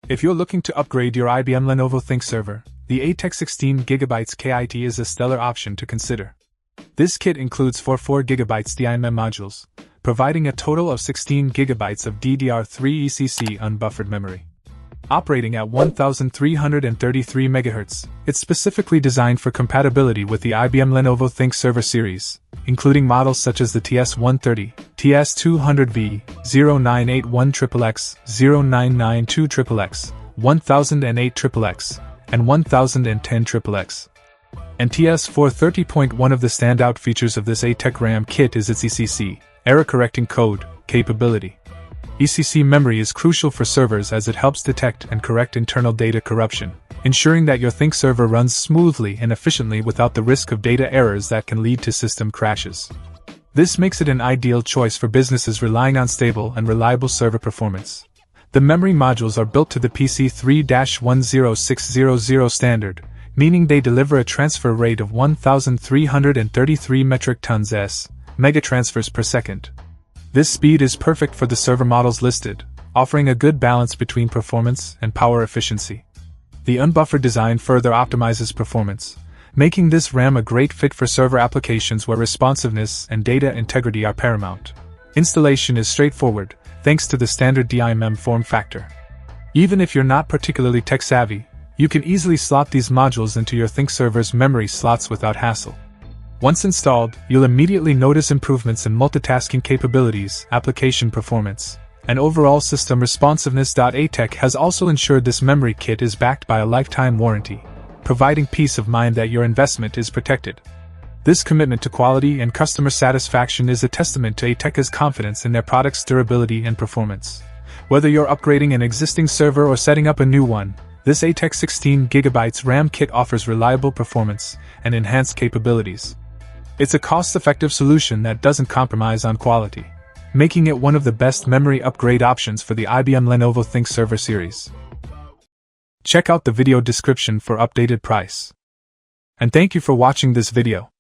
If you're looking to upgrade your IBM-Lenovo ThinkServer, the A-Tech 16GB kit is a stellar option to consider. This kit includes 4GB DIMM modules, providing a total of 16GB of DDR3 ECC unbuffered memory. Operating at 1333 MHz, it's specifically designed for compatibility with the IBM-Lenovo ThinkServer series, including models such as the TS130, TS200V, 0981XXX, 0992XXX, 1008XXX, and 1010XXX. And TS430. One of the standout features of this A-Tech RAM kit is its ECC, error-correcting code, capability. ECC memory is crucial for servers as it helps detect and correct internal data corruption, ensuring that your ThinkServer runs smoothly and efficiently without the risk of data errors that can lead to system crashes. This makes it an ideal choice for businesses relying on stable and reliable server performance. The memory modules are built to the PC3-10600 standard, meaning they deliver a transfer rate of 1,333 metric tons megatransfers per second. This speed is perfect for the server models listed, offering a good balance between performance and power efficiency. The unbuffered design further optimizes performance, making this RAM a great fit for server applications where responsiveness and data integrity are paramount. Installation is straightforward, thanks to the standard DIMM form factor. Even if you're not particularly tech-savvy, you can easily slot these modules into your ThinkServer's memory slots without hassle. Once installed, you'll immediately notice improvements in multitasking capabilities, application performance, and overall system responsiveness. A-Tech has also ensured this memory kit is backed by a lifetime warranty, providing peace of mind that your investment is protected. This commitment to quality and customer satisfaction is a testament to A-Tech's confidence in their product's durability and performance. Whether you're upgrading an existing server or setting up a new one, this A-Tech 16GB RAM kit offers reliable performance and enhanced capabilities. It's a cost-effective solution that doesn't compromise on quality, making it one of the best memory upgrade options for the IBM-Lenovo ThinkServer series. Check out the video description for updated price. And thank you for watching this video.